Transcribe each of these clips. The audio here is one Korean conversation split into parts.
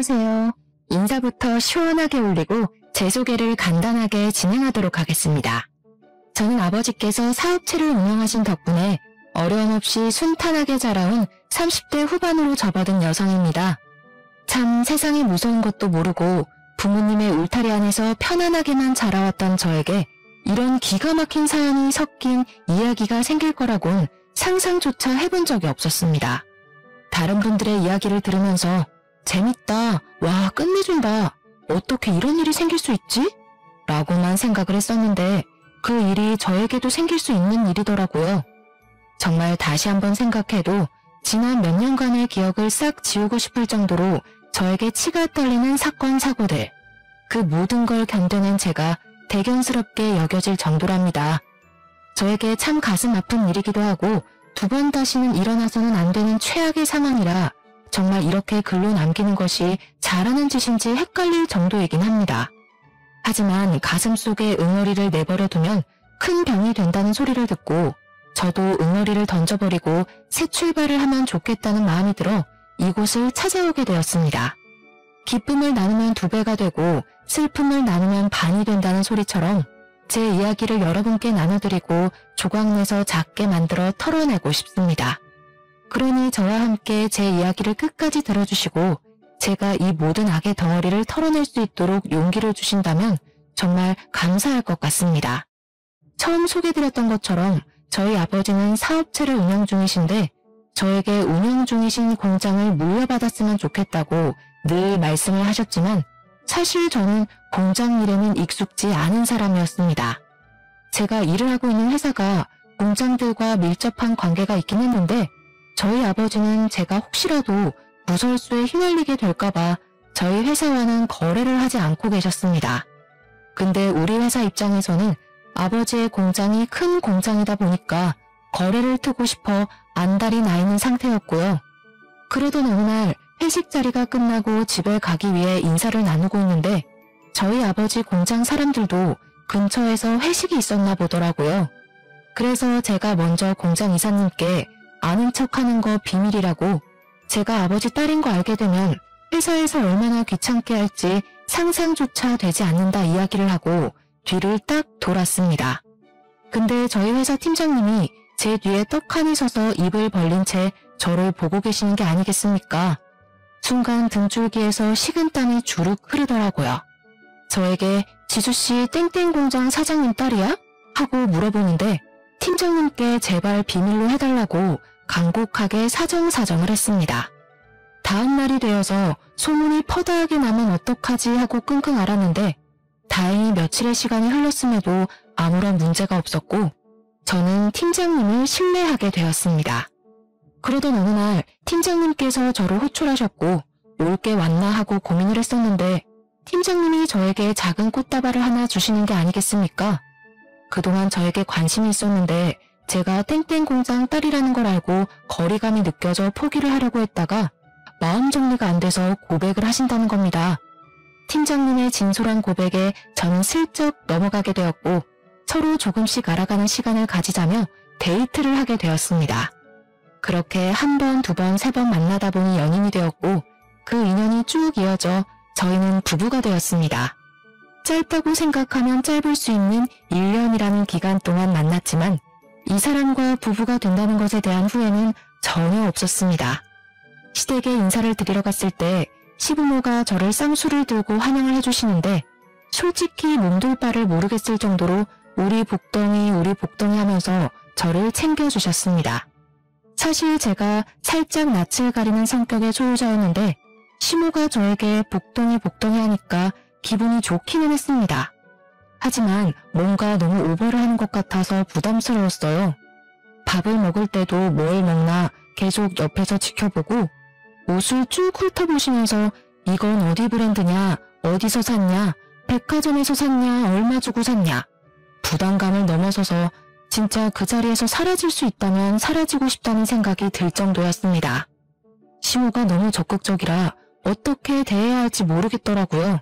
안녕하세요. 인사부터 시원하게 올리고 제 소개를 간단하게 진행하도록 하겠습니다. 저는 아버지께서 사업체를 운영하신 덕분에 어려움 없이 순탄하게 자라온 30대 후반으로 접어든 여성입니다. 참 세상이 무서운 것도 모르고 부모님의 울타리 안에서 편안하게만 자라왔던 저에게 이런 기가 막힌 사연이 섞인 이야기가 생길 거라곤 상상조차 해본 적이 없었습니다. 다른 분들의 이야기를 들으면서 재밌다, 와 끝내준다, 어떻게 이런 일이 생길 수 있지? 라고만 생각을 했었는데 그 일이 저에게도 생길 수 있는 일이더라고요. 정말 다시 한번 생각해도 지난 몇 년간의 기억을 싹 지우고 싶을 정도로 저에게 치가 떨리는 사건 사고들, 그 모든 걸 견뎌낸 제가 대견스럽게 여겨질 정도랍니다. 저에게 참 가슴 아픈 일이기도 하고 두 번 다시는 일어나서는 안 되는 최악의 상황이라 정말 이렇게 글로 남기는 것이 잘하는 짓인지 헷갈릴 정도이긴 합니다. 하지만 가슴속에 응어리를 내버려두면 큰 병이 된다는 소리를 듣고 저도 응어리를 던져버리고 새 출발을 하면 좋겠다는 마음이 들어 이곳을 찾아오게 되었습니다. 기쁨을 나누면 2배가 되고 슬픔을 나누면 반이 된다는 소리처럼 제 이야기를 여러분께 나눠드리고 조각내서 작게 만들어 털어내고 싶습니다. 그러니 저와 함께 제 이야기를 끝까지 들어주시고 제가 이 모든 악의 덩어리를 털어낼 수 있도록 용기를 주신다면 정말 감사할 것 같습니다. 처음 소개드렸던 것처럼 저희 아버지는 사업체를 운영 중이신데 저에게 운영 중이신 공장을 물려받았으면 좋겠다고 늘 말씀을 하셨지만 사실 저는 공장 일에는 익숙지 않은 사람이었습니다. 제가 일을 하고 있는 회사가 공장들과 밀접한 관계가 있긴 했는데 저희 아버지는 제가 혹시라도 무설수에 휘말리게 될까봐 저희 회사와는 거래를 하지 않고 계셨습니다. 근데 우리 회사 입장에서는 아버지의 공장이 큰 공장이다 보니까 거래를 트고 싶어 안달이 나 있는 상태였고요. 그러던 어느 날 회식 자리가 끝나고 집에 가기 위해 인사를 나누고 있는데 저희 아버지 공장 사람들도 근처에서 회식이 있었나 보더라고요. 그래서 제가 먼저 공장 이사님께 아는 척하는 거 비밀이라고 제가 아버지 딸인 거 알게 되면 회사에서 얼마나 귀찮게 할지 상상조차 되지 않는다 이야기를 하고 뒤를 딱 돌았습니다. 근데 저희 회사 팀장님이 제 뒤에 떡하니 서서 입을 벌린 채 저를 보고 계시는 게 아니겠습니까? 순간 등줄기에서 식은땀이 주룩 흐르더라고요. 저에게 지수씨 땡땡 공장 사장님 딸이야? 하고 물어보는데 팀장님께 제발 비밀로 해달라고 간곡하게 사정사정을 했습니다. 다음 날이 되어서 소문이 퍼다하게 나면 어떡하지 하고 끙끙 앓았는데 다행히 며칠의 시간이 흘렀음에도 아무런 문제가 없었고 저는 팀장님을 신뢰하게 되었습니다. 그러던 어느 날 팀장님께서 저를 호출하셨고 올 게 왔나 하고 고민을 했었는데 팀장님이 저에게 작은 꽃다발을 하나 주시는 게 아니겠습니까? 그동안 저에게 관심이 있었는데 제가 땡땡 공장 딸이라는 걸 알고 거리감이 느껴져 포기를 하려고 했다가 마음 정리가 안 돼서 고백을 하신다는 겁니다. 팀장님의 진솔한 고백에 저는 슬쩍 넘어가게 되었고 서로 조금씩 알아가는 시간을 가지자며 데이트를 하게 되었습니다. 그렇게 1번, 2번, 3번 만나다 보니 연인이 되었고 그 인연이 쭉 이어져 저희는 부부가 되었습니다. 짧다고 생각하면 짧을 수 있는 1년이라는 기간 동안 만났지만 이 사람과 부부가 된다는 것에 대한 후회는 전혀 없었습니다. 시댁에 인사를 드리러 갔을 때 시부모가 저를 쌍수를 들고 환영을 해주시는데 솔직히 몸둘 바를 모르겠을 정도로 우리 복덩이 하면서 저를 챙겨주셨습니다. 사실 제가 살짝 낯을 가리는 성격의 소유자였는데 시모가 저에게 복덩이 하니까 기분이 좋기는 했습니다. 하지만 뭔가 너무 오버를 하는 것 같아서 부담스러웠어요. 밥을 먹을 때도 뭘 먹나 계속 옆에서 지켜보고 옷을 쭉 훑어보시면서 이건 어디 브랜드냐, 어디서 샀냐, 백화점에서 샀냐, 얼마 주고 샀냐. 부담감을 넘어서서 진짜 그 자리에서 사라질 수 있다면 사라지고 싶다는 생각이 들 정도였습니다. 시모가 너무 적극적이라 어떻게 대해야 할지 모르겠더라고요.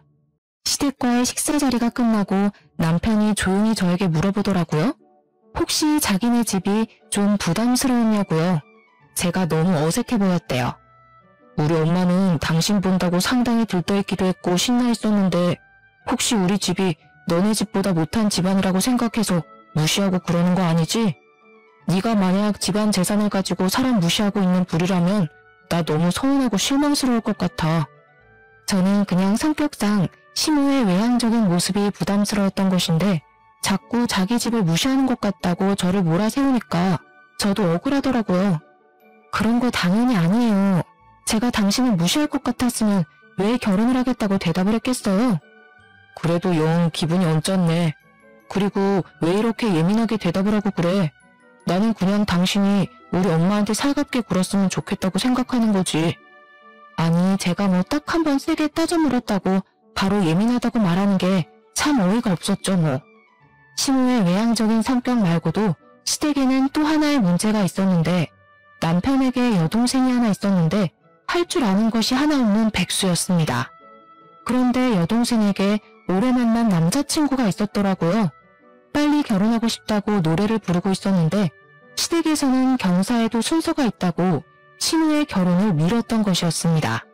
시댁과의 식사 자리가 끝나고 남편이 조용히 저에게 물어보더라고요. 혹시 자기네 집이 좀 부담스러웠냐고요. 제가 너무 어색해 보였대요. 우리 엄마는 당신 본다고 상당히 들떠있기도 했고 신나 있었는데 혹시 우리 집이 너네 집보다 못한 집안이라고 생각해서 무시하고 그러는 거 아니지? 네가 만약 집안 재산을 가지고 사람 무시하고 있는 부류라면 나 너무 서운하고 실망스러울 것 같아. 저는 그냥 성격상 시모의 외향적인 모습이 부담스러웠던 것인데 자꾸 자기 집을 무시하는 것 같다고 저를 몰아세우니까 저도 억울하더라고요. 그런 거 당연히 아니에요. 제가 당신을 무시할 것 같았으면 왜 결혼을 하겠다고 대답을 했겠어요? 그래도 영 기분이 언짢네. 그리고 왜 이렇게 예민하게 대답을 하고 그래? 나는 그냥 당신이 우리 엄마한테 살갑게 굴었으면 좋겠다고 생각하는 거지. 아니 제가 뭐 딱 한 번 세게 따져 물었다고 바로 예민하다고 말하는 게 참 어이가 없었죠 뭐. 시모의 외향적인 성격 말고도 시댁에는 또 하나의 문제가 있었는데 남편에게 여동생이 하나 있었는데 할 줄 아는 것이 하나 없는 백수였습니다. 그런데 여동생에게 오래 만난 남자친구가 있었더라고요. 빨리 결혼하고 싶다고 노래를 부르고 있었는데 시댁에서는 경사에도 순서가 있다고 시모의 결혼을 미뤘던 것이었습니다.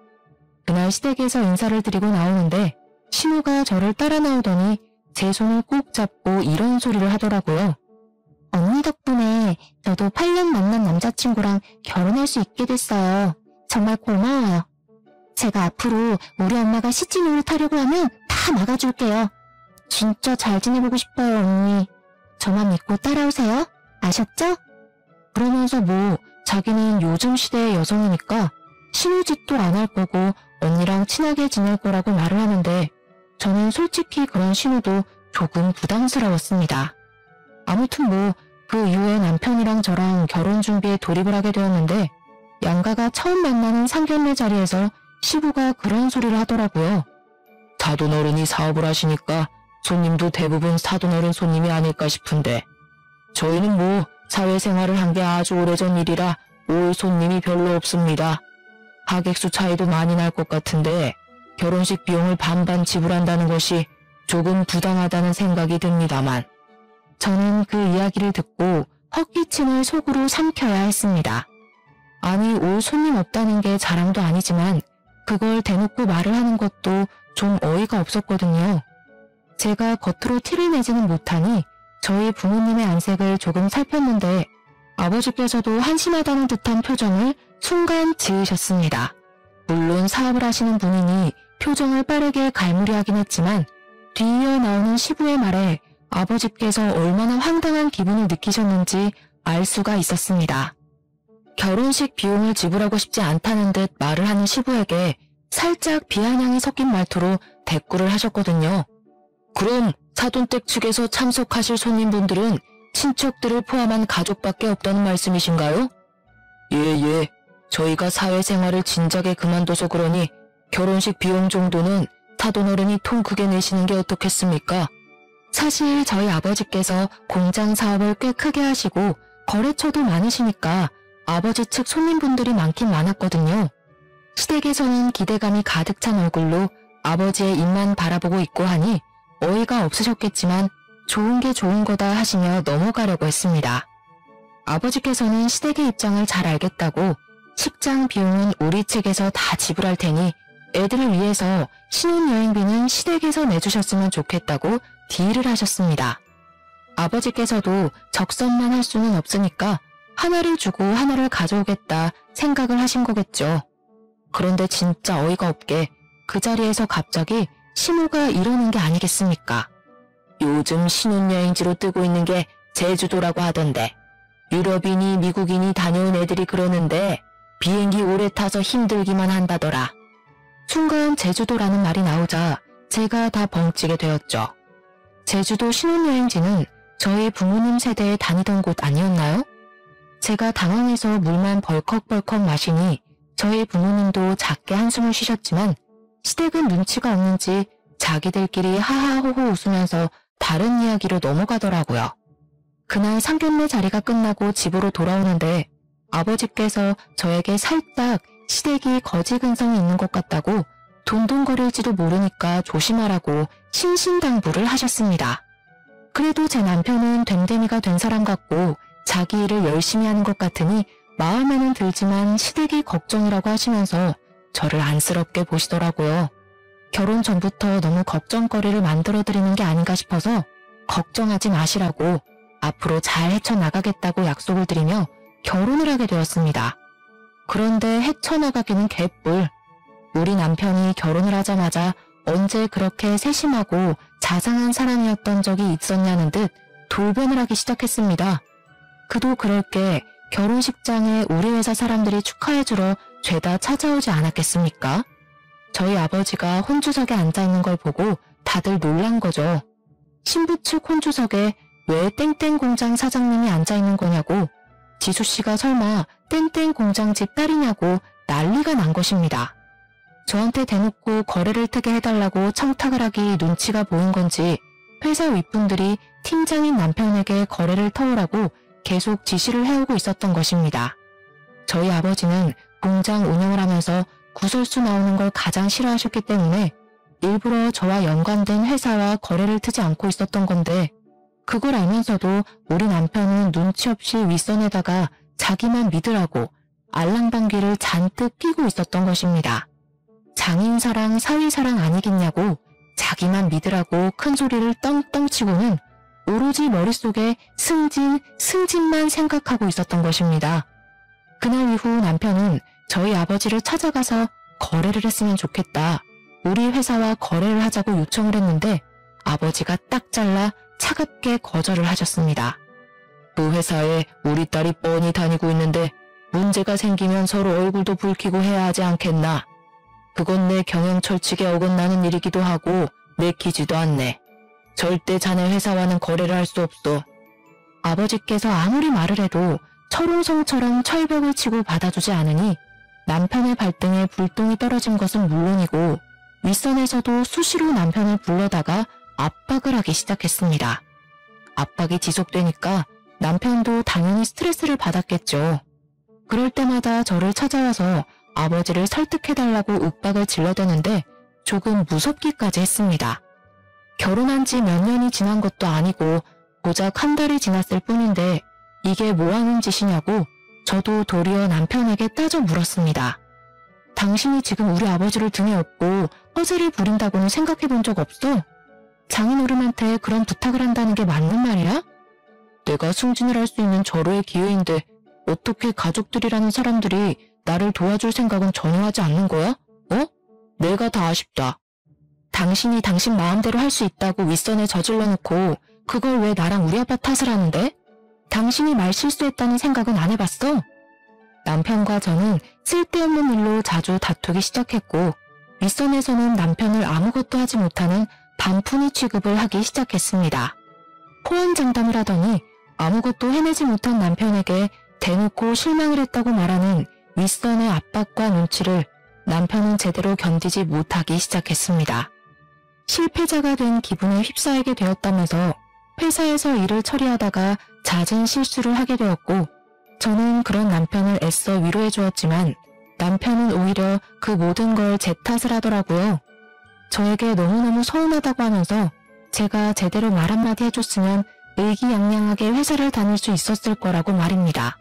그날 시댁에서 인사를 드리고 나오는데 시모가 저를 따라 나오더니 제 손을 꼭 잡고 이런 소리를 하더라고요. 언니 덕분에 저도 8년 만난 남자친구랑 결혼할 수 있게 됐어요. 정말 고마워요. 제가 앞으로 우리 엄마가 시집 노릇하려고 하면 다 막아줄게요. 진짜 잘 지내보고 싶어요, 언니. 저만 믿고 따라오세요. 아셨죠? 그러면서 뭐 자기는 요즘 시대의 여성이니까 신우짓도 안 할 거고 언니랑 친하게 지낼 거라고 말을 하는데 저는 솔직히 그런 신우도 조금 부담스러웠습니다. 아무튼 뭐 그 이후에 남편이랑 저랑 결혼 준비에 돌입을 하게 되었는데 양가가 처음 만나는 상견례 자리에서 시부가 그런 소리를 하더라고요. 사돈어른이 사업을 하시니까 손님도 대부분 사돈어른 손님이 아닐까 싶은데 저희는 뭐 사회생활을 한 게 아주 오래전 일이라 올 손님이 별로 없습니다. 하객수 차이도 많이 날 것 같은데 결혼식 비용을 반반 지불한다는 것이 조금 부당하다는 생각이 듭니다만 저는 그 이야기를 듣고 헛기침을 속으로 삼켜야 했습니다. 아니 올 손님 없다는 게 자랑도 아니지만 그걸 대놓고 말을 하는 것도 좀 어이가 없었거든요. 제가 겉으로 티를 내지는 못하니 저희 부모님의 안색을 조금 살폈는데 아버지께서도 한심하다는 듯한 표정을 순간 지으셨습니다. 물론 사업을 하시는 분이니 표정을 빠르게 갈무리하긴 했지만 뒤이어 나오는 시부의 말에 아버지께서 얼마나 황당한 기분을 느끼셨는지 알 수가 있었습니다. 결혼식 비용을 지불하고 싶지 않다는 듯 말을 하는 시부에게 살짝 비아냥이 섞인 말투로 대꾸를 하셨거든요. 그럼 사돈댁 측에서 참석하실 손님분들은 친척들을 포함한 가족밖에 없다는 말씀이신가요? 예. 저희가 사회생활을 진작에 그만둬서 그러니 결혼식 비용 정도는 사돈어른이 통 크게 내시는 게 어떻겠습니까? 사실 저희 아버지께서 공장 사업을 꽤 크게 하시고 거래처도 많으시니까 아버지 측 손님분들이 많긴 많았거든요. 시댁에서는 기대감이 가득 찬 얼굴로 아버지의 입만 바라보고 있고 하니 어이가 없으셨겠지만 좋은 게 좋은 거다 하시며 넘어가려고 했습니다. 아버지께서는 시댁의 입장을 잘 알겠다고 식장 비용은 우리 측에서 다 지불할 테니 애들을 위해서 신혼여행비는 시댁에서 내주셨으면 좋겠다고 딜을 하셨습니다. 아버지께서도 적선만 할 수는 없으니까 하나를 주고 하나를 가져오겠다 생각을 하신 거겠죠. 그런데 진짜 어이가 없게 그 자리에서 갑자기 시모가 이러는 게 아니겠습니까? 요즘 신혼여행지로 뜨고 있는 게 제주도라고 하던데 유럽인이 미국인이 다녀온 애들이 그러는데 비행기 오래 타서 힘들기만 한다더라. 순간 제주도라는 말이 나오자 제가 다 벙찌게 되었죠. 제주도 신혼여행지는 저희 부모님 세대에 다니던 곳 아니었나요? 제가 당황해서 물만 벌컥벌컥 마시니 저희 부모님도 작게 한숨을 쉬셨지만 시댁은 눈치가 없는지 자기들끼리 하하호호 웃으면서 다른 이야기로 넘어가더라고요. 그날 상견례 자리가 끝나고 집으로 돌아오는데 아버지께서 저에게 살짝 시댁이 거지근성이 있는 것 같다고 돈돈거릴지도 모르니까 조심하라고 신신당부를 하셨습니다. 그래도 제 남편은 됨됨이가 된 사람 같고 자기 일을 열심히 하는 것 같으니 마음에는 들지만 시댁이 걱정이라고 하시면서 저를 안쓰럽게 보시더라고요. 결혼 전부터 너무 걱정거리를 만들어드리는 게 아닌가 싶어서 걱정하지 마시라고 앞으로 잘 헤쳐나가겠다고 약속을 드리며 결혼을 하게 되었습니다. 그런데 헤쳐나가기는 개뿔. 우리 남편이 결혼을 하자마자 언제 그렇게 세심하고 자상한 사람이었던 적이 있었냐는 듯 돌변을 하기 시작했습니다. 그도 그럴 게 결혼식장에 우리 회사 사람들이 축하해주러 죄다 찾아오지 않았겠습니까? 저희 아버지가 혼주석에 앉아있는 걸 보고 다들 놀란 거죠. 신부 측 혼주석에 왜 땡땡 공장 사장님이 앉아있는 거냐고, 지수씨가 설마 땡땡 공장집 딸이냐고 난리가 난 것입니다. 저한테 대놓고 거래를 트게 해달라고 청탁을 하기 눈치가 보인 건지 회사 윗분들이 팀장인 남편에게 거래를 터오라고 계속 지시를 해오고 있었던 것입니다. 저희 아버지는 공장 운영을 하면서 구설수 나오는 걸 가장 싫어하셨기 때문에 일부러 저와 연관된 회사와 거래를 트지 않고 있었던 건데, 그걸 알면서도 우리 남편은 눈치 없이 윗선에다가 자기만 믿으라고 알랑방귀를 잔뜩 끼고 있었던 것입니다. 장인사랑 사위사랑 아니겠냐고 자기만 믿으라고 큰 소리를 떵떵 치고는 오로지 머릿속에 승진만 생각하고 있었던 것입니다. 그날 이후 남편은 저희 아버지를 찾아가서 거래를 했으면 좋겠다, 우리 회사와 거래를 하자고 요청을 했는데 아버지가 딱 잘라 차갑게 거절을 하셨습니다. 그 회사에 우리 딸이 뻔히 다니고 있는데 문제가 생기면 서로 얼굴도 붉히고 해야 하지 않겠나. 그건 내 경영철칙에 어긋나는 일이기도 하고 내키지도 않네. 절대 자네 회사와는 거래를 할 수 없어. 아버지께서 아무리 말을 해도 철옹성처럼 철벽을 치고 받아주지 않으니 남편의 발등에 불똥이 떨어진 것은 물론이고 윗선에서도 수시로 남편을 불러다가 압박을 하기 시작했습니다. 압박이 지속되니까 남편도 당연히 스트레스를 받았겠죠. 그럴 때마다 저를 찾아와서 아버지를 설득해달라고 윽박을 질러대는데 조금 무섭기까지 했습니다. 결혼한 지 몇 년이 지난 것도 아니고 고작 한 달이 지났을 뿐인데 이게 뭐하는 짓이냐고 저도 도리어 남편에게 따져 물었습니다. 당신이 지금 우리 아버지를 등에 업고 허세를 부린다고는 생각해 본 적 없어? 장인어른한테 그런 부탁을 한다는 게 맞는 말이야? 내가 승진을 할 수 있는 절호의 기회인데 어떻게 가족들이라는 사람들이 나를 도와줄 생각은 전혀 하지 않는 거야? 어? 내가 다 아쉽다. 당신이 당신 마음대로 할 수 있다고 윗선에 저질러 놓고 그걸 왜 나랑 우리 아빠 탓을 하는데? 당신이 말 실수했다는 생각은 안 해봤어? 남편과 저는 쓸데없는 일로 자주 다투기 시작했고 윗선에서는 남편을 아무것도 하지 못하는 반푼이 취급을 하기 시작했습니다. 호언장담을 하더니 아무것도 해내지 못한 남편에게 대놓고 실망을 했다고 말하는 윗선의 압박과 눈치를 남편은 제대로 견디지 못하기 시작했습니다. 실패자가 된 기분에 휩싸이게 되었다면서 회사에서 일을 처리하다가 잦은 실수를 하게 되었고 저는 그런 남편을 애써 위로해 주었지만 남편은 오히려 그 모든 걸 제 탓을 하더라고요. 저에게 너무너무 서운하다고 하면서 제가 제대로 말 한마디 해줬으면 의기양양하게 회사를 다닐 수 있었을 거라고 말입니다.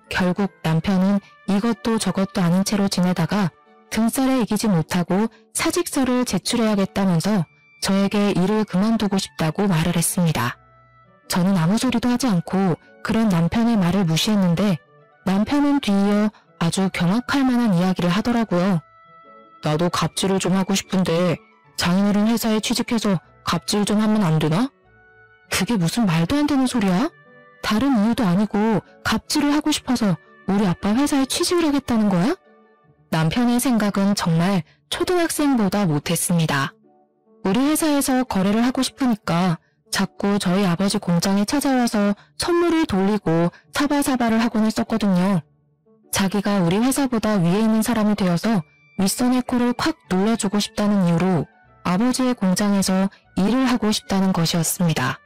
결국 남편은 이것도 저것도 아닌 채로 지내다가 등살에 이기지 못하고 사직서를 제출해야겠다면서 저에게 일을 그만두고 싶다고 말을 했습니다. 저는 아무 소리도 하지 않고 그런 남편의 말을 무시했는데 남편은 뒤이어 아주 경악할 만한 이야기를 하더라고요. 나도 갑질을 좀 하고 싶은데 장인어른 회사에 취직해서 갑질 좀 하면 안 되나? 그게 무슨 말도 안 되는 소리야? 다른 이유도 아니고 갑질을 하고 싶어서 우리 아빠 회사에 취직을 하겠다는 거야? 남편의 생각은 정말 초등학생보다 못했습니다. 우리 회사에서 거래를 하고 싶으니까 자꾸 저희 아버지 공장에 찾아와서 선물을 돌리고 사바사바를 하곤 했었거든요. 자기가 우리 회사보다 위에 있는 사람이 되어서 윗선의 코를 콱 눌러주고 싶다는 이유로 아버지의 공장에서 일을 하고 싶다는 것이었습니다.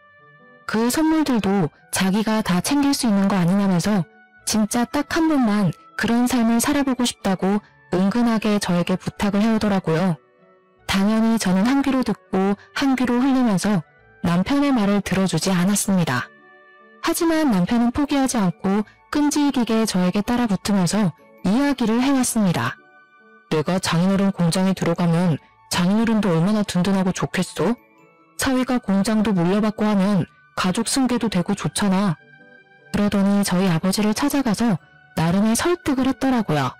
그 선물들도 자기가 다 챙길 수 있는 거 아니냐면서 진짜 딱 한 번만 그런 삶을 살아보고 싶다고 은근하게 저에게 부탁을 해오더라고요. 당연히 저는 한 귀로 듣고 한 귀로 흘리면서 남편의 말을 들어주지 않았습니다. 하지만 남편은 포기하지 않고 끈질기게 저에게 따라붙으면서 이야기를 해왔습니다. 내가 장인어른 공장에 들어가면 장인어른도 얼마나 든든하고 좋겠어? 사위가 공장도 물려받고 하면 가족 승계도 되고 좋잖아. 그러더니 저희 아버지를 찾아가서 나름의 설득을 했더라고요.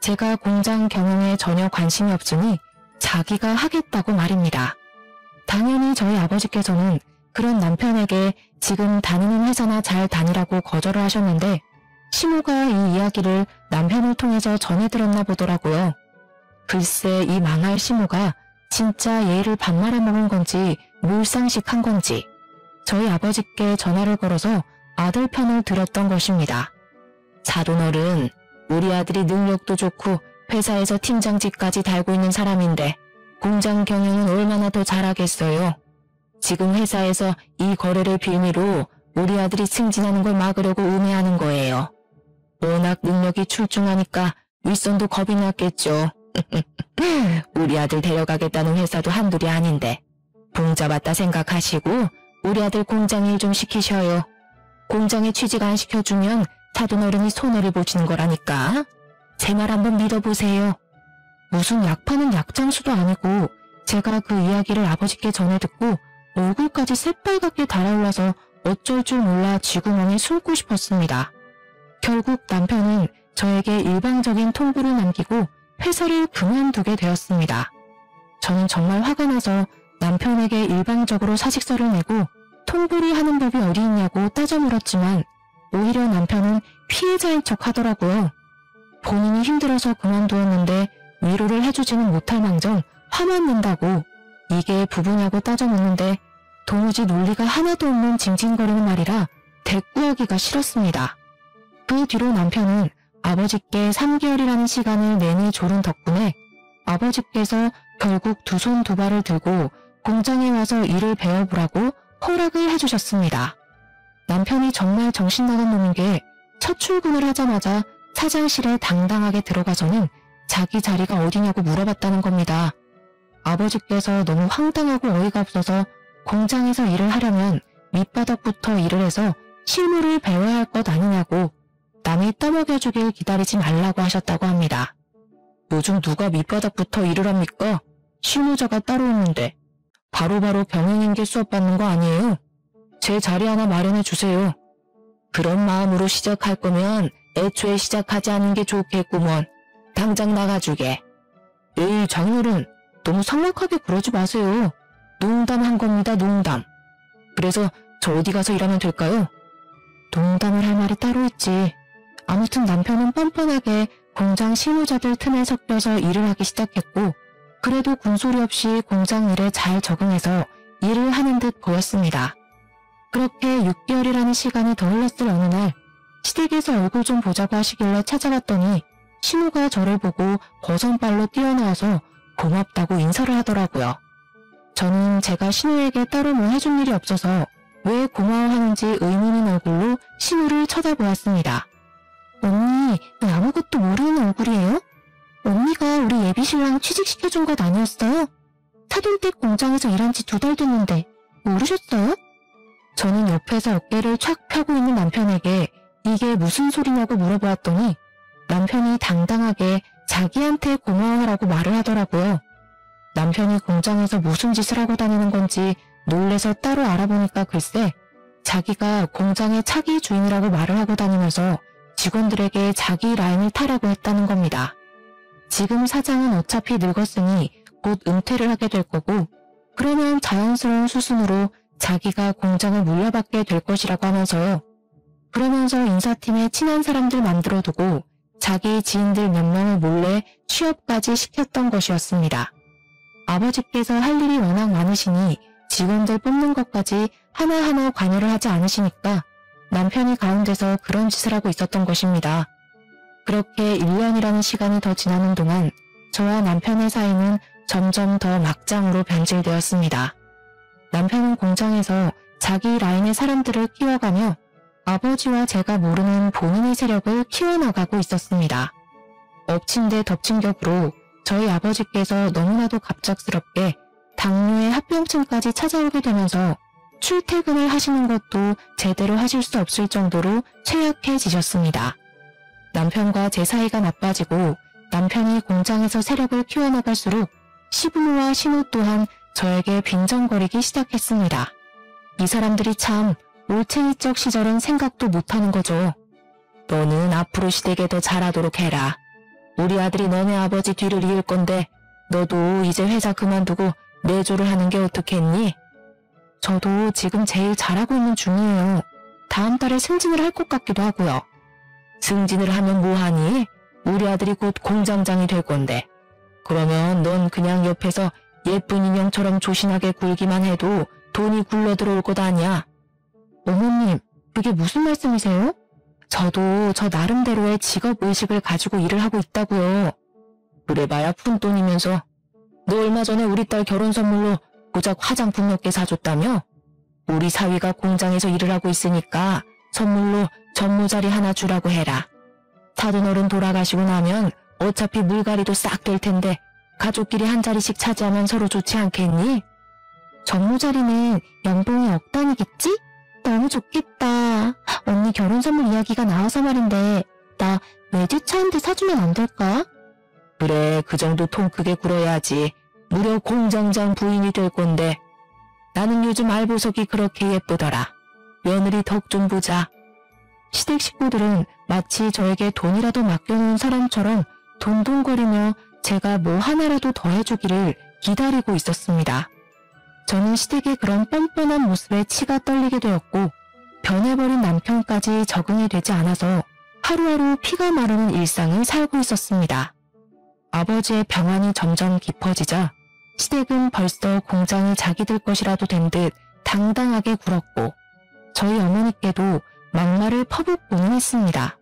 제가 공장 경영에 전혀 관심이 없으니 자기가 하겠다고 말입니다. 당연히 저희 아버지께서는 그런 남편에게 지금 다니는 회사나 잘 다니라고 거절을 하셨는데 시모가 이 이야기를 남편을 통해서 전해들었나 보더라고요. 글쎄 이 망할 시모가 진짜 예의를 밥 말아먹은 건지 몰상식한 건지 저희 아버지께 전화를 걸어서 아들 편을 들었던 것입니다. 사돈어른, 우리 아들이 능력도 좋고 회사에서 팀장직까지 달고 있는 사람인데 공장 경영은 얼마나 더 잘하겠어요. 지금 회사에서 이 거래를 빌미로 우리 아들이 승진하는 걸 막으려고 음해하는 거예요. 워낙 능력이 출중하니까 윗선도 겁이 났겠죠. 우리 아들 데려가겠다는 회사도 한둘이 아닌데 봉잡았다 생각하시고 우리 아들 공장 일 좀 시키셔요. 공장에 취직 안 시켜주면 사돈어른이 손해를 보시는 거라니까. 제 말 한번 믿어보세요. 무슨 약 파는 약장수도 아니고 제가 그 이야기를 아버지께 전해 듣고 얼굴까지 새빨갛게 달아올라서 어쩔 줄 몰라 쥐구멍에 숨고 싶었습니다. 결국 남편은 저에게 일방적인 통보를 남기고 회사를 그만두게 되었습니다. 저는 정말 화가 나서 남편에게 일방적으로 사직서를 내고 통보를 하는 법이 어디 있냐고 따져 물었지만 오히려 남편은 피해자인 척 하더라고요. 본인이 힘들어서 그만두었는데 위로를 해주지는 못할 망정 화만 낸다고 이게 부부냐고 따져 묻는데 도무지 논리가 하나도 없는 징징거리는 말이라 대꾸하기가 싫었습니다. 그 뒤로 남편은 아버지께 3개월이라는 시간을 내내 조른 덕분에 아버지께서 결국 두 손 두 발을 들고 공장에 와서 일을 배워보라고 허락을 해주셨습니다. 남편이 정말 정신나간 놈인 게 첫 출근을 하자마자 사장실에 당당하게 들어가서는 자기 자리가 어디냐고 물어봤다는 겁니다. 아버지께서 너무 황당하고 어이가 없어서 공장에서 일을 하려면 밑바닥부터 일을 해서 실무를 배워야 할 것 아니냐고 남이 떠먹여주길 기다리지 말라고 하셨다고 합니다. 요즘 누가 밑바닥부터 일을 합니까? 실무자가 따로 있는데 바로바로 경영인계 수업 받는 거 아니에요? 제 자리 하나 마련해 주세요. 그런 마음으로 시작할 거면 애초에 시작하지 않는 게 좋겠구먼. 당장 나가주게. 에이 장인어른 너무 삭막하게 그러지 마세요. 농담한 겁니다. 농담. 그래서 저 어디 가서 일하면 될까요? 농담을 할 말이 따로 있지. 아무튼 남편은 뻔뻔하게 공장 실무자들 틈에 섞여서 일을 하기 시작했고 그래도 군소리 없이 공장 일에 잘 적응해서 일을 하는 듯 보였습니다. 그렇게 6개월이라는 시간이 더 흘렀을 어느 날 시댁에서 얼굴 좀 보자고 하시길래 찾아갔더니 신우가 저를 보고 버선발로 뛰어나와서 고맙다고 인사를 하더라고요. 저는 제가 신우에게 따로 뭐 해준 일이 없어서 왜 고마워하는지 의문인 얼굴로 신우를 쳐다보았습니다. 언니, 왜 아무것도 모르는 얼굴이에요? 언니가 우리 예비신랑 취직시켜준 것 아니었어요? 사돈댁 공장에서 일한 지 2달 됐는데 모르셨어요? 저는 옆에서 어깨를 촥 펴고 있는 남편에게 이게 무슨 소리냐고 물어보았더니 남편이 당당하게 자기한테 고마워하라고 말을 하더라고요. 남편이 공장에서 무슨 짓을 하고 다니는 건지 놀래서 따로 알아보니까 글쎄 자기가 공장의 차기 주인이라고 말을 하고 다니면서 직원들에게 자기 라인을 타라고 했다는 겁니다. 지금 사장은 어차피 늙었으니 곧 은퇴를 하게 될 거고 그러면 자연스러운 수순으로 자기가 공장을 물려받게 될 것이라고 하면서요. 그러면서 인사팀에 친한 사람들 만들어두고 자기 지인들 몇 명을 몰래 취업까지 시켰던 것이었습니다. 아버지께서 할 일이 워낙 많으시니 직원들 뽑는 것까지 하나하나 관여를 하지 않으시니까 남편이 가운데서 그런 짓을 하고 있었던 것입니다. 그렇게 1년이라는 시간이 더 지나는 동안 저와 남편의 사이는 점점 더 막장으로 변질되었습니다. 남편은 공장에서 자기 라인의 사람들을 키워가며 아버지와 제가 모르는 본인의 세력을 키워나가고 있었습니다. 엎친 데 덮친 격으로 저희 아버지께서 너무나도 갑작스럽게 당뇨의 합병증까지 찾아오게 되면서 출퇴근을 하시는 것도 제대로 하실 수 없을 정도로 최약해지셨습니다. 남편과 제 사이가 나빠지고 남편이 공장에서 세력을 키워나갈수록 시부모와 신우 또한 저에게 빈정거리기 시작했습니다. 이 사람들이 참 올챙이적 시절은 생각도 못하는 거죠. 너는 앞으로 시댁에 더 잘하도록 해라. 우리 아들이 너네 아버지 뒤를 이을 건데 너도 이제 회사 그만두고 내조를 하는 게 어떻겠니? 저도 지금 제일 잘하고 있는 중이에요. 다음 달에 승진을 할 것 같기도 하고요. 승진을 하면 뭐하니? 우리 아들이 곧 공장장이 될 건데. 그러면 넌 그냥 옆에서 예쁜 인형처럼 조신하게 굴기만 해도 돈이 굴러 들어올 것 아니야. 어머님, 그게 무슨 말씀이세요? 저도 저 나름대로의 직업의식을 가지고 일을 하고 있다고요. 그래봐야 푼돈이면서. 너 얼마 전에 우리 딸 결혼 선물로 고작 화장품 몇 개 사줬다며? 우리 사위가 공장에서 일을 하고 있으니까 선물로 전모자리 하나 주라고 해라. 사돈어른 돌아가시고 나면 어차피 물갈이도 싹 될 텐데 가족끼리 한 자리씩 차지하면 서로 좋지 않겠니? 전모자리는 연봉이 억 단위겠지? 너무 좋겠다. 언니 결혼 선물 이야기가 나와서 말인데 나 외제차 한 대 사주면 안 될까? 그래, 그 정도 통 크게 굴어야지. 무려 공장장 부인이 될 건데. 나는 요즘 알보석이 그렇게 예쁘더라. 며느리 덕 좀 보자. 시댁 식구들은 마치 저에게 돈이라도 맡겨놓은 사람처럼 돈돈거리며 제가 뭐 하나라도 더 해주기를 기다리고 있었습니다. 저는 시댁의 그런 뻔뻔한 모습에 치가 떨리게 되었고 변해버린 남편까지 적응이 되지 않아서 하루하루 피가 마르는 일상을 살고 있었습니다. 아버지의 병환이 점점 깊어지자 시댁은 벌써 공장이 자기들 것이라도 된 듯 당당하게 굴었고 저희 어머니께도 막말을 퍼붓고는 했습니다.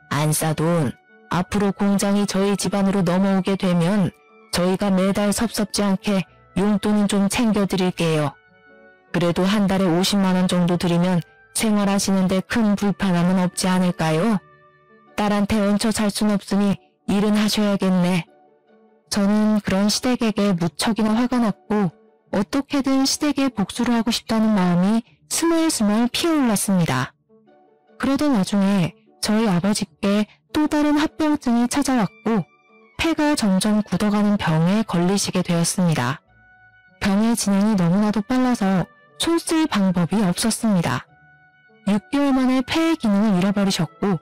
안싸돈, 앞으로 공장이 저희 집안으로 넘어오게 되면 저희가 매달 섭섭지 않게 용돈은 좀 챙겨드릴게요. 그래도 한 달에 50만 원 정도 드리면 생활하시는데 큰 불편함은 없지 않을까요? 딸한테 얹혀 살 순 없으니 일은 하셔야겠네. 저는 그런 시댁에게 무척이나 화가 났고 어떻게든 시댁에 복수를 하고 싶다는 마음이 스멀스멀 피어올랐습니다. 그러던 와중에 저희 아버지께 또 다른 합병증이 찾아왔고 폐가 점점 굳어가는 병에 걸리시게 되었습니다. 병의 진행이 너무나도 빨라서 손 쓸 방법이 없었습니다. 6개월 만에 폐의 기능을 잃어버리셨고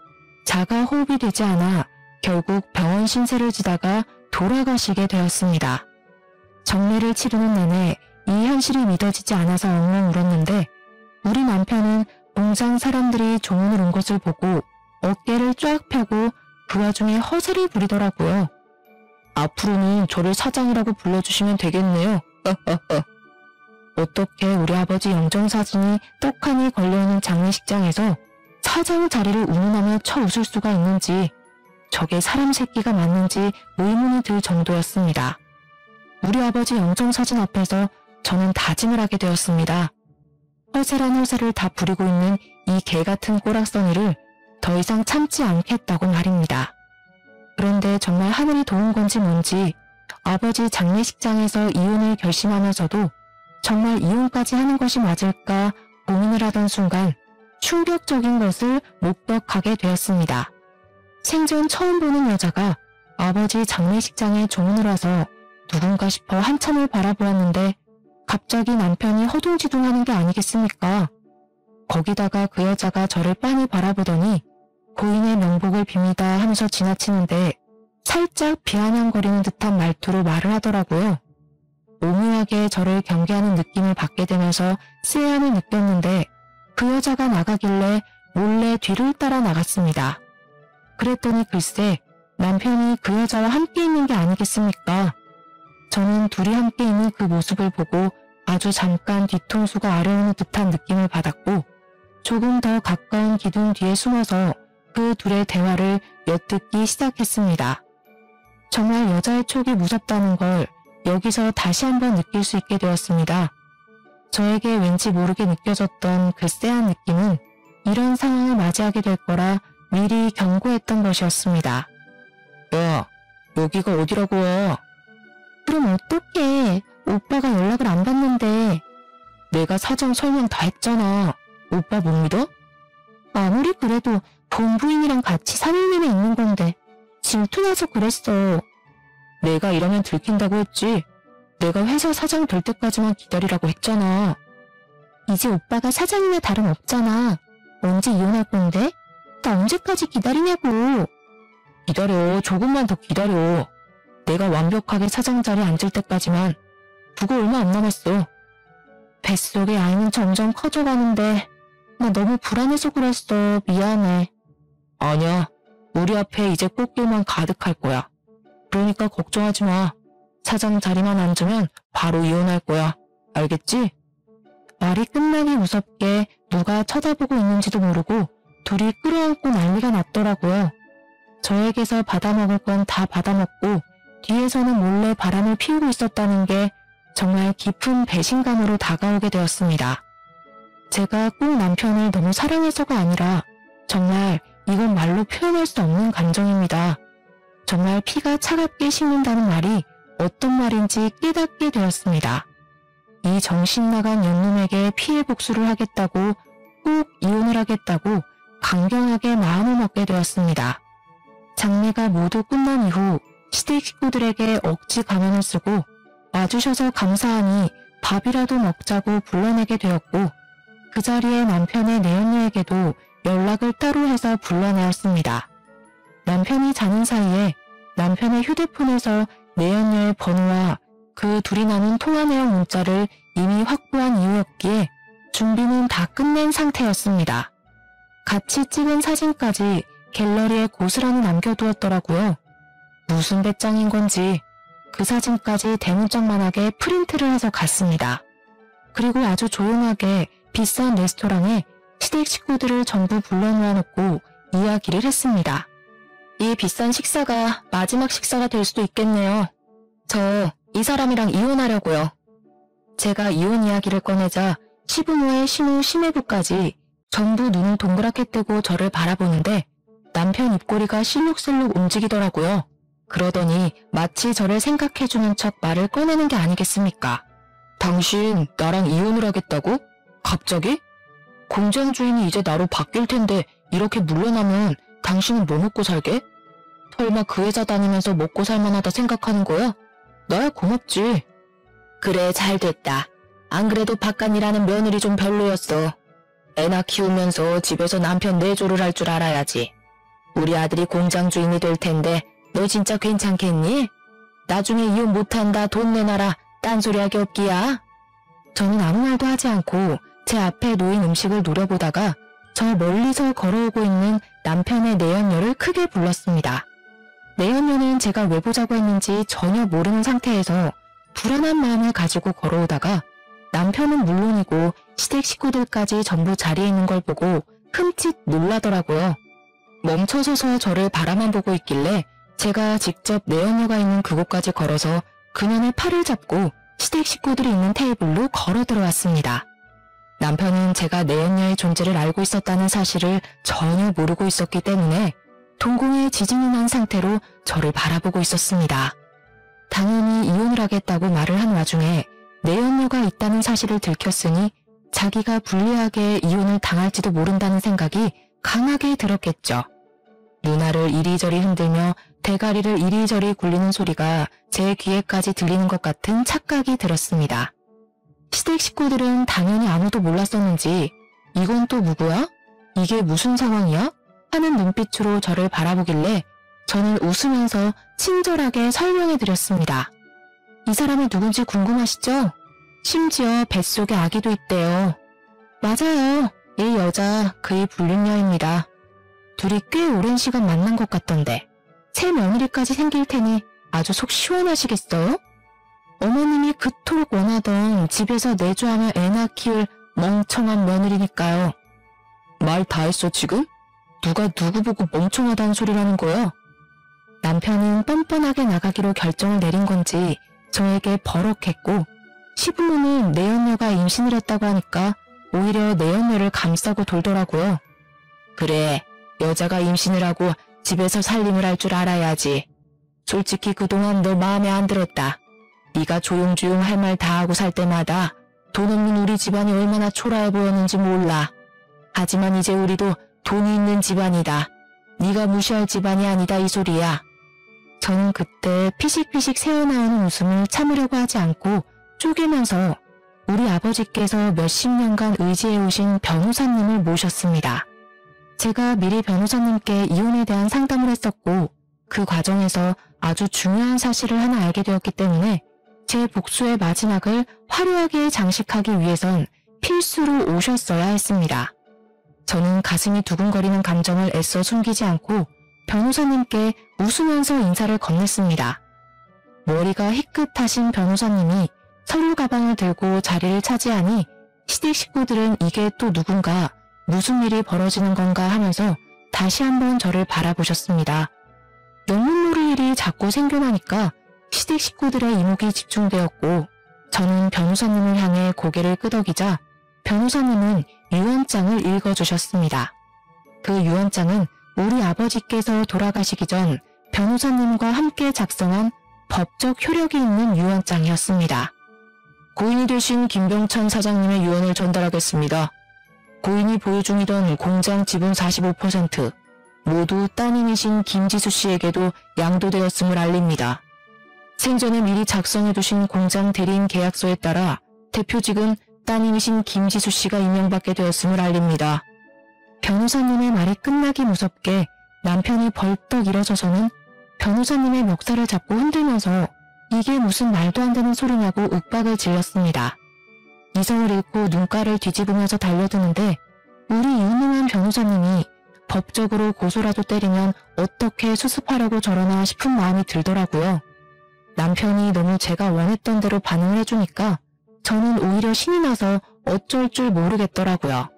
자가 호흡이 되지 않아 결국 병원 신세를 지다가 돌아가시게 되었습니다. 정례를 치르는 내내 이 현실이 믿어지지 않아서 엉엉 울었는데 우리 남편은 공장 사람들이 조문을 온 것을 보고 어깨를 쫙 펴고 그 와중에 허세를 부리더라고요. 앞으로는 저를 사장이라고 불러주시면 되겠네요. 어떻게 우리 아버지 영정사진이 떡하니 걸려있는 장례식장에서 사장 자리를 운운하며 쳐웃을 수가 있는지 저게 사람 새끼가 맞는지 의문이 들 정도였습니다. 우리 아버지 영정사진 앞에서 저는 다짐을 하게 되었습니다. 허세란 허세를 다 부리고 있는 이 개같은 꼬락서니를 더 이상 참지 않겠다고 말입니다. 그런데 정말 하늘이 도운 건지 뭔지 아버지 장례식장에서 이혼을 결심하면서도 정말 이혼까지 하는 것이 맞을까 고민을 하던 순간 충격적인 것을 목격하게 되었습니다. 생전 처음 보는 여자가 아버지 장례식장에 조문을 와서 누군가 싶어 한참을 바라보았는데 갑자기 남편이 허둥지둥하는 게 아니겠습니까? 거기다가 그 여자가 저를 빤히 바라보더니 고인의 명복을 빕니다 하면서 지나치는데 살짝 비아냥거리는 듯한 말투로 말을 하더라고요. 오묘하게 저를 경계하는 느낌을 받게 되면서 쎄함을 느꼈는데 그 여자가 나가길래 몰래 뒤를 따라 나갔습니다. 그랬더니 글쎄 남편이 그 여자와 함께 있는 게 아니겠습니까? 저는 둘이 함께 있는 그 모습을 보고 아주 잠깐 뒤통수가 아려오는 듯한 느낌을 받았고 조금 더 가까운 기둥 뒤에 숨어서 그 둘의 대화를 엿듣기 시작했습니다. 정말 여자의 촉이 무섭다는 걸 여기서 다시 한번 느낄 수 있게 되었습니다. 저에게 왠지 모르게 느껴졌던 그 쎄한 느낌은 이런 상황을 맞이하게 될 거라 미리 경고했던 것이었습니다. 야, 여기가 어디라고 와? 그럼 어떡해? 오빠가 연락을 안 받는데. 내가 사정 설명 다 했잖아. 오빠 못 믿어? 아무리 그래도 본부인이랑 같이 3일 내내 있는 건데 질투나서 그랬어. 내가 이러면 들킨다고 했지. 내가 회사 사장 될 때까지만 기다리라고 했잖아. 이제 오빠가 사장이나 다름없잖아. 언제 이혼할 건데? 나 언제까지 기다리냐고. 기다려. 조금만 더 기다려. 내가 완벽하게 사장 자리에 앉을 때까지만. 그거 얼마 안 남았어. 뱃속에 아이는 점점 커져가는데 나 너무 불안해서 그랬어. 미안해. 아니야. 우리 앞에 이제 꽃길만 가득할 거야. 그러니까 걱정하지 마. 사장 자리만 앉으면 바로 이혼할 거야. 알겠지? 말이 끝나기 무섭게 누가 쳐다보고 있는지도 모르고 둘이 끌어안고 난리가 났더라고요. 저에게서 받아먹을 건 다 받아먹고 뒤에서는 몰래 바람을 피우고 있었다는 게 정말 깊은 배신감으로 다가오게 되었습니다. 제가 꼭 남편을 너무 사랑해서가 아니라 정말 이건 말로 표현할 수 없는 감정입니다. 정말 피가 차갑게 식는다는 말이 어떤 말인지 깨닫게 되었습니다. 이 정신나간 연놈에게 피해 복수를 하겠다고 꼭 이혼을 하겠다고 강경하게 마음을 먹게 되었습니다. 장례가 모두 끝난 이후 시댁 식구들에게 억지 가면을 쓰고 와주셔서 감사하니 밥이라도 먹자고 불러내게 되었고 그 자리에 남편의 내연녀에게도 연락을 따로 해서 불러내었습니다. 남편이 자는 사이에 남편의 휴대폰에서 내연녀의 번호와 그 둘이 나눈 통화 내용 문자를 이미 확보한 이유였기에 준비는 다 끝낸 상태였습니다. 같이 찍은 사진까지 갤러리에 고스란히 남겨두었더라고요. 무슨 배짱인 건지 그 사진까지 대문짝만하게 프린트를 해서 갔습니다. 그리고 아주 조용하게 비싼 레스토랑에 시댁 식구들을 전부 불러놓아놓고 이야기를 했습니다. 이 비싼 식사가 마지막 식사가 될 수도 있겠네요. 저 이 사람이랑 이혼하려고요. 제가 이혼 이야기를 꺼내자 시부모의 신우 시매부까지 전부 눈을 동그랗게 뜨고 저를 바라보는데 남편 입꼬리가 실룩실룩 움직이더라고요. 그러더니 마치 저를 생각해주는 척 말을 꺼내는 게 아니겠습니까? 당신 나랑 이혼을 하겠다고? 갑자기? 공장 주인이 이제 나로 바뀔 텐데 이렇게 물러나면 당신은 뭐 먹고 살게? 설마 그 회사 다니면서 먹고 살만하다 생각하는 거야? 나야 고맙지. 그래 잘됐다. 안 그래도 바깥일하는 며느리 좀 별로였어. 애나 키우면서 집에서 남편 내조를 할 줄 알아야지. 우리 아들이 공장 주인이 될 텐데 너 진짜 괜찮겠니? 나중에 이혼 못한다 돈 내놔라 딴소리하기 없기야. 저는 아무 말도 하지 않고 제 앞에 놓인 음식을 노려보다가 저 멀리서 걸어오고 있는 남편의 내연녀를 크게 불렀습니다. 내연녀는 제가 왜 보자고 했는지 전혀 모르는 상태에서 불안한 마음을 가지고 걸어오다가 남편은 물론이고 시댁 식구들까지 전부 자리에 있는 걸 보고 흠칫 놀라더라고요. 멈춰서서 저를 바라만 보고 있길래 제가 직접 내연녀가 있는 그곳까지 걸어서 그녀의 팔을 잡고 시댁 식구들이 있는 테이블로 걸어 들어왔습니다. 남편은 제가 내연녀의 존재를 알고 있었다는 사실을 전혀 모르고 있었기 때문에 동공에 지진이 난 상태로 저를 바라보고 있었습니다. 당연히 이혼을 하겠다고 말을 한 와중에 내연녀가 있다는 사실을 들켰으니 자기가 불리하게 이혼을 당할지도 모른다는 생각이 강하게 들었겠죠. 누나를 이리저리 흔들며 대가리를 이리저리 굴리는 소리가 제 귀에까지 들리는 것 같은 착각이 들었습니다. 시댁 식구들은 당연히 아무도 몰랐었는지 이건 또 누구야? 이게 무슨 상황이야? 하는 눈빛으로 저를 바라보길래 저는 웃으면서 친절하게 설명해드렸습니다. 이 사람이 누군지 궁금하시죠? 심지어 뱃속에 아기도 있대요. 맞아요. 이 여자 그의 불륜녀입니다. 둘이 꽤 오랜 시간 만난 것 같던데 새 며느리까지 생길 테니 아주 속 시원하시겠어요? 어머님이 그토록 원하던 집에서 내조하며 애나 키울 멍청한 며느리니까요. 말 다 했어 지금? 누가 누구 보고 멍청하다는 소리라는 거야? 남편은 뻔뻔하게 나가기로 결정을 내린 건지 저에게 버럭했고 시부모는 내연녀가 임신을 했다고 하니까 오히려 내연녀를 감싸고 돌더라고요. 그래, 여자가 임신을 하고 집에서 살림을 할 줄 알아야지. 솔직히 그동안 너 마음에 안 들었다. 네가 조용조용 할 말 다 하고 살 때마다 돈 없는 우리 집안이 얼마나 초라해 보였는지 몰라. 하지만 이제 우리도 돈이 있는 집안이다. 네가 무시할 집안이 아니다 이 소리야. 저는 그때 피식피식 새어나오는 웃음을 참으려고 하지 않고 쪼개면서 우리 아버지께서 몇십 년간 의지해오신 변호사님을 모셨습니다. 제가 미리 변호사님께 이혼에 대한 상담을 했었고 그 과정에서 아주 중요한 사실을 하나 알게 되었기 때문에 제 복수의 마지막을 화려하게 장식하기 위해선 필수로 오셨어야 했습니다. 저는 가슴이 두근거리는 감정을 애써 숨기지 않고 변호사님께 웃으면서 인사를 건넸습니다. 머리가 희끗하신 변호사님이 서류 가방을 들고 자리를 차지하니 시댁 식구들은 이게 또 누군가 무슨 일이 벌어지는 건가 하면서 다시 한번 저를 바라보셨습니다. 영문 모를 일이 자꾸 생겨나니까 시댁 식구들의 이목이 집중되었고 저는 변호사님을 향해 고개를 끄덕이자 변호사님은 유언장을 읽어주셨습니다. 그 유언장은 우리 아버지께서 돌아가시기 전 변호사님과 함께 작성한 법적 효력이 있는 유언장이었습니다. 고인이 되신 김병찬 사장님의 유언을 전달하겠습니다. 고인이 보유 중이던 공장 지분 45% 모두 따님이신 김지수 씨에게도 양도되었음을 알립니다. 생전에 미리 작성해두신 공장 대리인 계약서에 따라 대표직은 따님이신 김지수 씨가 임명받게 되었음을 알립니다. 변호사님의 말이 끝나기 무섭게 남편이 벌떡 일어서서는 변호사님의 멱살을 잡고 흔들면서 이게 무슨 말도 안 되는 소리냐고 윽박을 질렀습니다. 이성을 잃고 눈가를 뒤집으면서 달려드는데 우리 유능한 변호사님이 법적으로 고소라도 때리면 어떻게 수습하려고 저러나 싶은 마음이 들더라고요. 남편이 너무 제가 원했던 대로 반응을 해주니까 저는 오히려 신이 나서 어쩔 줄 모르겠더라고요.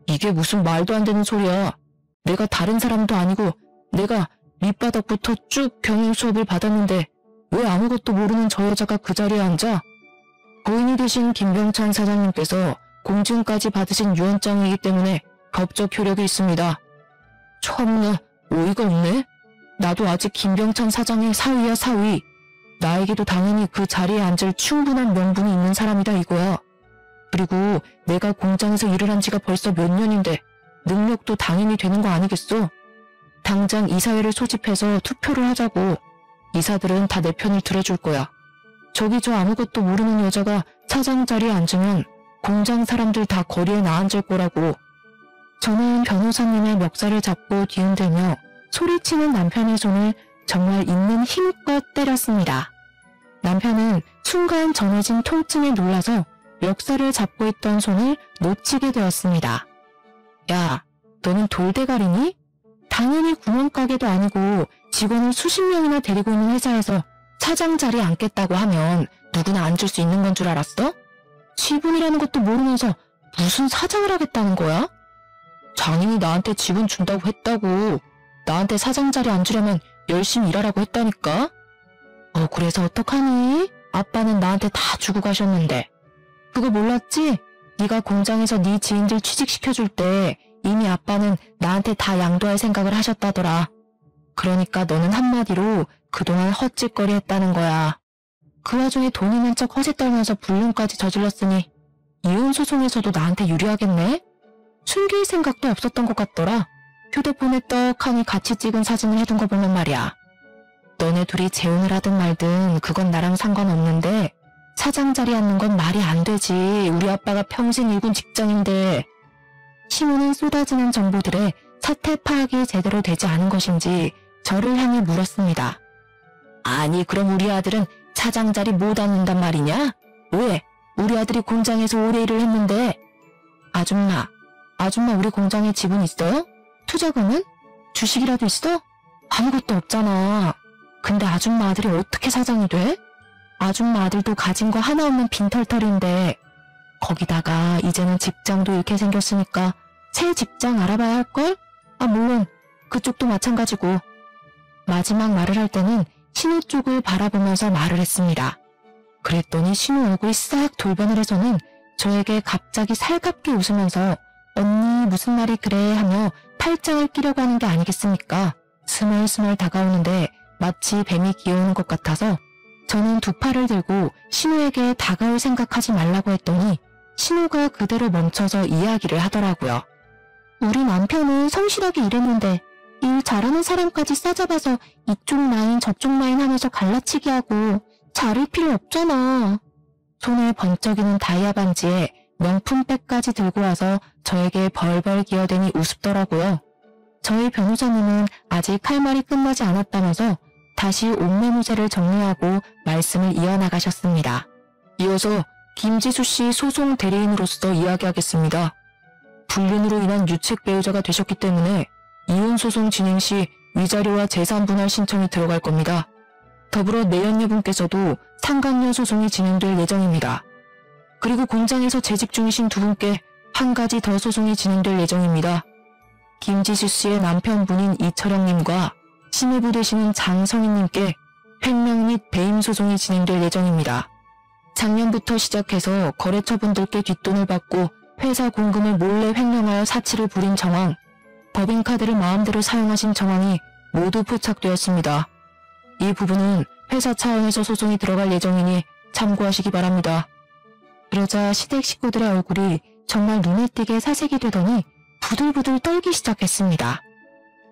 이게 무슨 말도 안 되는 소리야. 내가 다른 사람도 아니고 내가 밑바닥부터 쭉 경영 수업을 받았는데 왜 아무것도 모르는 저 여자가 그 자리에 앉아? 고인이 되신 김병찬 사장님께서 공증까지 받으신 유언장이기 때문에 법적 효력이 있습니다. 참나 어이가 없네. 나도 아직 김병찬 사장의 사위야 사위. 나에게도 당연히 그 자리에 앉을 충분한 명분이 있는 사람이다 이거야. 그리고 내가 공장에서 일을 한 지가 벌써 몇 년인데 능력도 당연히 되는 거 아니겠어? 당장 이사회를 소집해서 투표를 하자고. 이사들은 다 내 편을 들어줄 거야. 저기 저 아무것도 모르는 여자가 차장 자리에 앉으면 공장 사람들 다 거리에 나앉을 거라고. 저는 변호사님의 멱살을 잡고 뒤흔들며 소리치는 남편의 손을 정말 있는 힘껏 때렸습니다. 남편은 순간 전해진 통증에 놀라서 멱살을 잡고 있던 손을 놓치게 되었습니다. 야, 너는 돌대가리니? 당연히 구멍가게도 아니고 직원을 수십 명이나 데리고 있는 회사에서 차장 자리에 앉겠다고 하면 누구나 앉을 수 있는 건 줄 알았어? 지분이라는 것도 모르면서 무슨 사장을 하겠다는 거야? 장인이 나한테 지분 준다고 했다고. 나한테 사장 자리에 앉으려면 열심히 일하라고 했다니까? 그래서 어떡하니? 아빠는 나한테 다 주고 가셨는데. 그거 몰랐지? 네가 공장에서 네 지인들 취직시켜줄 때 이미 아빠는 나한테 다 양도할 생각을 하셨다더라. 그러니까 너는 한마디로 그동안 헛짓거리 했다는 거야. 그 와중에 돈 있는 척 허세 떨면서 불륜까지 저질렀으니 이혼 소송에서도 나한테 유리하겠네? 숨길 생각도 없었던 것 같더라. 휴대폰에 떡하니 같이 찍은 사진을 해둔 거 보면 말이야. 너네 둘이 재혼을 하든 말든 그건 나랑 상관없는데 사장 자리에 앉는 건 말이 안 되지. 우리 아빠가 평생 일군 직장인데. 신우는 쏟아지는 정보들에 사태 파악이 제대로 되지 않은 것인지 저를 향해 물었습니다. 아니 그럼 우리 아들은 차장 자리 못 앉는단 말이냐? 왜? 우리 아들이 공장에서 오래 일을 했는데. 아줌마 우리 공장에 지분 있어요? 투자금은? 주식이라도 있어? 아무것도 없잖아. 근데 아줌마 아들이 어떻게 사장이 돼? 아줌마 아들도 가진 거 하나 없는 빈털털인데 거기다가 이제는 직장도 잃게 생겼으니까 새 직장 알아봐야 할걸? 물론 그쪽도 마찬가지고. 마지막 말을 할 때는 신우 쪽을 바라보면서 말을 했습니다. 그랬더니 신우 얼굴이 싹 돌변을 해서는 저에게 갑자기 살갑게 웃으면서 언니 무슨 말이 그래 하며 팔짱을 끼려고 하는 게 아니겠습니까? 스멀스멀 다가오는데 마치 뱀이 기어오는 것 같아서 저는 두 팔을 들고 신우에게 다가올 생각하지 말라고 했더니 신우가 그대로 멈춰서 이야기를 하더라고요. 우리 남편은 성실하게 일했는데 일 잘하는 사람까지 싸잡아서 이쪽 라인 저쪽 라인 하면서 갈라치기 하고 자를 필요 없잖아. 손에 번쩍이는 다이아 반지에 명품백까지 들고 와서 저에게 벌벌 기어대니 우습더라고요. 저희 변호사님은 아직 할 말이 끝나지 않았다면서 다시 옷매무새를 정리하고 말씀을 이어나가셨습니다. 이어서 김지수 씨 소송 대리인으로서 이야기하겠습니다. 불륜으로 인한 유책 배우자가 되셨기 때문에 이혼 소송 진행 시 위자료와 재산 분할 신청이 들어갈 겁니다. 더불어 내연녀분께서도 상간녀 소송이 진행될 예정입니다. 그리고 공장에서 재직 중이신 두 분께 한 가지 더 소송이 진행될 예정입니다. 김지수 씨의 남편분인 이철영님과 신혜부 되시는 장성희님께 횡령 및 배임 소송이 진행될 예정입니다. 작년부터 시작해서 거래처분들께 뒷돈을 받고 회사 공금을 몰래 횡령하여 사치를 부린 정황, 법인카드를 마음대로 사용하신 정황이 모두 포착되었습니다. 이 부분은 회사 차원에서 소송이 들어갈 예정이니 참고하시기 바랍니다. 그러자 시댁 식구들의 얼굴이 정말 눈에 띄게 사색이 되더니 부들부들 떨기 시작했습니다.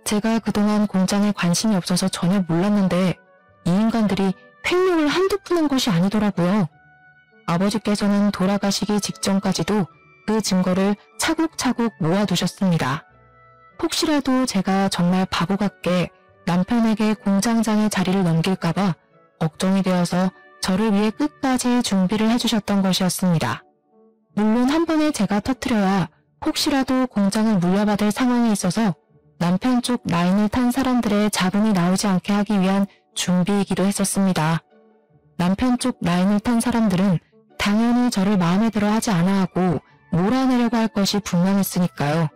제가 그동안 공장에 관심이 없어서 전혀 몰랐는데 이 인간들이 횡령을 한두 푼 한 것이 아니더라고요. 아버지께서는 돌아가시기 직전까지도 그 증거를 차곡차곡 모아두셨습니다. 혹시라도 제가 정말 바보 같게 남편에게 공장장의 자리를 넘길까봐 걱정이 되어서 저를 위해 끝까지 준비를 해주셨던 것이었습니다. 물론 한 번에 제가 터뜨려야 혹시라도 공장을 물려받을 상황에 있어서 남편 쪽 라인을 탄 사람들의 자금이 나오지 않게 하기 위한 준비이기도 했었습니다. 남편 쪽 라인을 탄 사람들은 당연히 저를 마음에 들어 하지 않아 하고 몰아내려고 할 것이 분명했으니까요.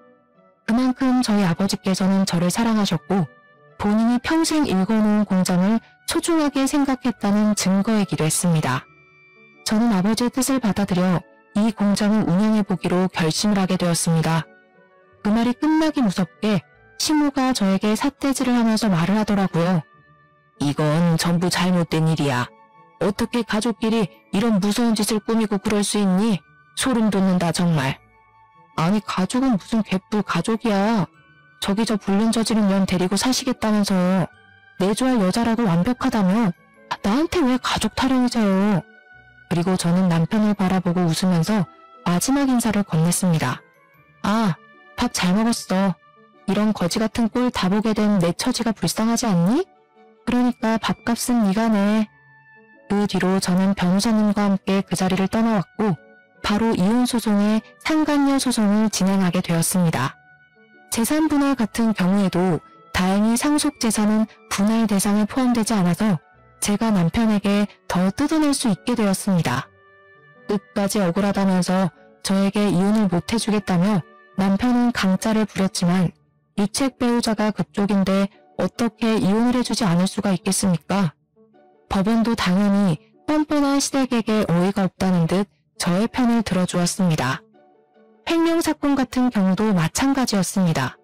그만큼 저희 아버지께서는 저를 사랑하셨고 본인이 평생 일궈놓은 공장을 소중하게 생각했다는 증거이기도 했습니다. 저는 아버지의 뜻을 받아들여 이 공장을 운영해보기로 결심을 하게 되었습니다. 그 말이 끝나기 무섭게 시모가 저에게 삿대질을 하면서 말을 하더라고요. 이건 전부 잘못된 일이야. 어떻게 가족끼리 이런 무서운 짓을 꾸미고 그럴 수 있니? 소름 돋는다 정말. 아니 가족은 무슨 개뿔 가족이야. 저기 저 불륜 저지른 년 데리고 사시겠다면서 내조할 여자라고 완벽하다며 나한테 왜 가족 타령이세요. 그리고 저는 남편을 바라보고 웃으면서 마지막 인사를 건넸습니다. 아, 밥 잘 먹었어. 이런 거지 같은 꼴 다 보게 된 내 처지가 불쌍하지 않니? 그러니까 밥값은 네가 내. 그 뒤로 저는 변호사님과 함께 그 자리를 떠나왔고 바로 이혼 소송의 상간녀 소송을 진행하게 되었습니다. 재산 분할 같은 경우에도 다행히 상속 재산은 분할 대상에 포함되지 않아서 제가 남편에게 더 뜯어낼 수 있게 되었습니다. 끝까지 억울하다면서 저에게 이혼을 못 해주겠다며 남편은 강짜를 부렸지만 유책 배우자가 그쪽인데 어떻게 이혼을 해주지 않을 수가 있겠습니까? 법원도 당연히 뻔뻔한 시댁에게 어이가 없다는 듯 저의 편을 들어주었습니다. 횡령 사건 같은 경우도 마찬가지였습니다.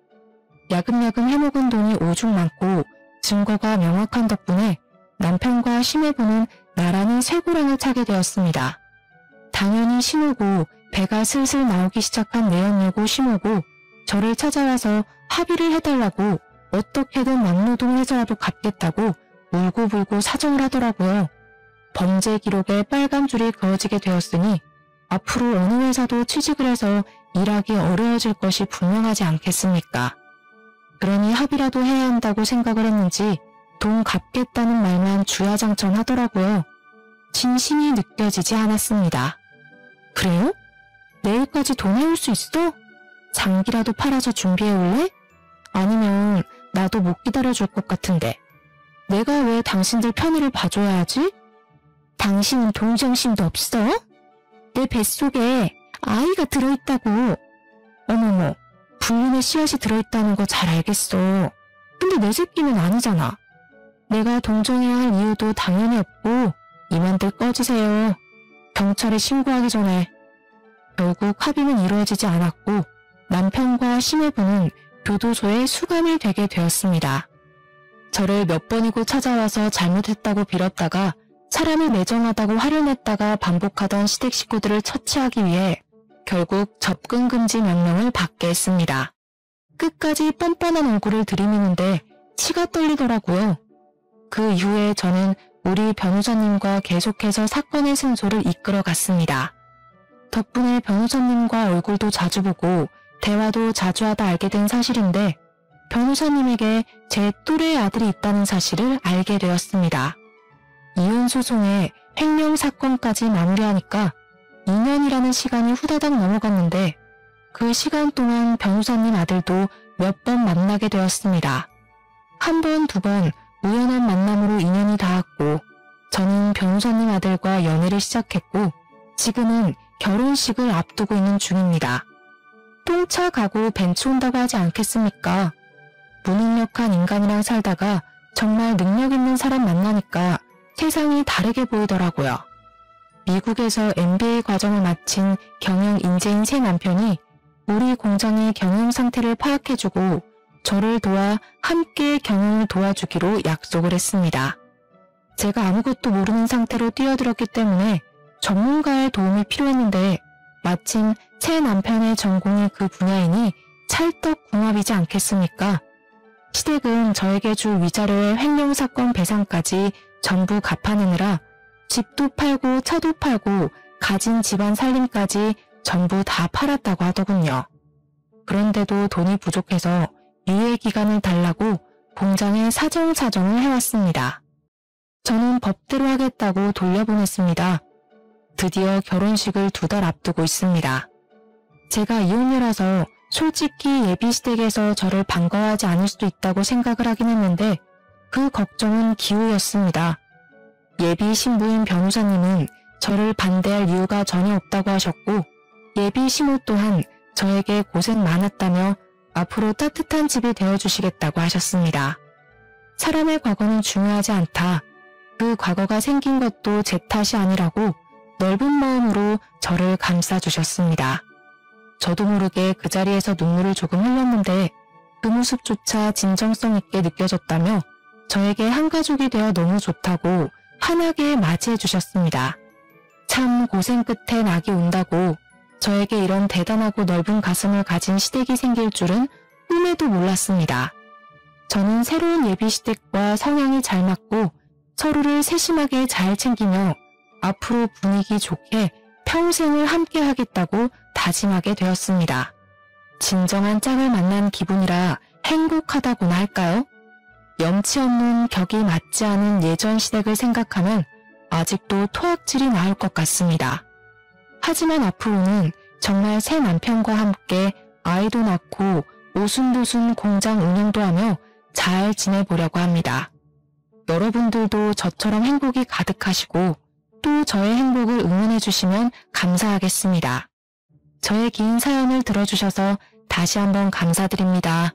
야금야금 해먹은 돈이 오죽 많고 증거가 명확한 덕분에 남편과 심해부는 나란히 쇠고랑을 차게 되었습니다. 당연히 신우고 배가 슬슬 나오기 시작한 내연녀고 심우고 저를 찾아와서 합의를 해달라고 어떻게든 막노동을 해서라도 갚겠다고 울고불고 사정을 하더라고요. 범죄 기록에 빨간 줄이 그어지게 되었으니 앞으로 어느 회사도 취직을 해서 일하기 어려워질 것이 분명하지 않겠습니까? 그러니 합의라도 해야 한다고 생각을 했는지 돈 갚겠다는 말만 주야장천 하더라고요. 진심이 느껴지지 않았습니다. 그래요? 내일까지 돈 해올 수 있어? 장기라도 팔아서 준비해 올래? 아니면 나도 못 기다려줄 것 같은데. 내가 왜 당신들 편의를 봐줘야 하지? 당신은 동정심도 없어? 내 뱃속에 아이가 들어있다고. 어머머, 불륜의 씨앗이 들어있다는 거 잘 알겠어. 근데 내 새끼는 아니잖아. 내가 동정해야 할 이유도 당연히 없고 이만들 꺼지세요. 경찰에 신고하기 전에. 결국 합의는 이루어지지 않았고 남편과 심해부는 교도소에 수감이 되게 되었습니다. 저를 몇 번이고 찾아와서 잘못했다고 빌었다가 사람이 매정하다고 화를 냈다가 반복하던 시댁 식구들을 처치하기 위해 결국 접근 금지 명령을 받게 했습니다. 끝까지 뻔뻔한 얼굴을 들이미는데 치가 떨리더라고요. 그 이후에 저는 우리 변호사님과 계속해서 사건의 승소를 이끌어 갔습니다. 덕분에 변호사님과 얼굴도 자주 보고 대화도 자주 하다 알게 된 사실인데 변호사님에게 제 또래의 아들이 있다는 사실을 알게 되었습니다. 이혼 소송에 횡령 사건까지 마무리하니까 2년이라는 시간이 후다닥 넘어갔는데 그 시간 동안 변호사님 아들도 몇 번 만나게 되었습니다. 한 번, 두 번 우연한 만남으로 인연이 닿았고 저는 변호사님 아들과 연애를 시작했고 지금은 결혼식을 앞두고 있는 중입니다. 똥차 가고 벤츠 온다고 하지 않겠습니까? 무능력한 인간이랑 살다가 정말 능력 있는 사람 만나니까 세상이 다르게 보이더라고요. 미국에서 MBA 과정을 마친 경영 인재인 새 남편이 우리 공장의 경영 상태를 파악해주고 저를 도와 함께 경영을 도와주기로 약속을 했습니다. 제가 아무것도 모르는 상태로 뛰어들었기 때문에 전문가의 도움이 필요했는데 마침 새 남편의 전공이 그 분야이니 찰떡궁합이지 않겠습니까? 시댁은 저에게 줄 위자료의 횡령 사건 배상까지 전부 갚아내느라 집도 팔고 차도 팔고 가진 집안 살림까지 전부 다 팔았다고 하더군요. 그런데도 돈이 부족해서 유예 기간을 달라고 공장에 사정사정을 해왔습니다. 저는 법대로 하겠다고 돌려보냈습니다. 드디어 결혼식을 2달 앞두고 있습니다. 제가 이혼녀라서 솔직히 예비시댁에서 저를 반가워하지 않을 수도 있다고 생각을 하긴 했는데 그 걱정은 기우였습니다. 예비 신부인 변호사님은 저를 반대할 이유가 전혀 없다고 하셨고 예비 시모 또한 저에게 고생 많았다며 앞으로 따뜻한 집이 되어주시겠다고 하셨습니다. 사람의 과거는 중요하지 않다. 그 과거가 생긴 것도 제 탓이 아니라고 넓은 마음으로 저를 감싸주셨습니다. 저도 모르게 그 자리에서 눈물을 조금 흘렸는데 그 모습조차 진정성 있게 느껴졌다며 저에게 한 가족이 되어 너무 좋다고 환하게 맞이해 주셨습니다. 참 고생 끝에 낙이 온다고 저에게 이런 대단하고 넓은 가슴을 가진 시댁이 생길 줄은 꿈에도 몰랐습니다. 저는 새로운 예비시댁과 성향이 잘 맞고 서로를 세심하게 잘 챙기며 앞으로 분위기 좋게 평생을 함께 하겠다고 다짐하게 되었습니다. 진정한 짝을 만난 기분이라 행복하다고나 할까요? 염치 없는 격이 맞지 않은 예전 시댁을 생각하면 아직도 토악질이 나올 것 같습니다. 하지만 앞으로는 정말 새 남편과 함께 아이도 낳고 오순도순 공장 운영도 하며 잘 지내보려고 합니다. 여러분들도 저처럼 행복이 가득하시고 또 저의 행복을 응원해 주시면 감사하겠습니다. 저의 긴 사연을 들어주셔서 다시 한번 감사드립니다.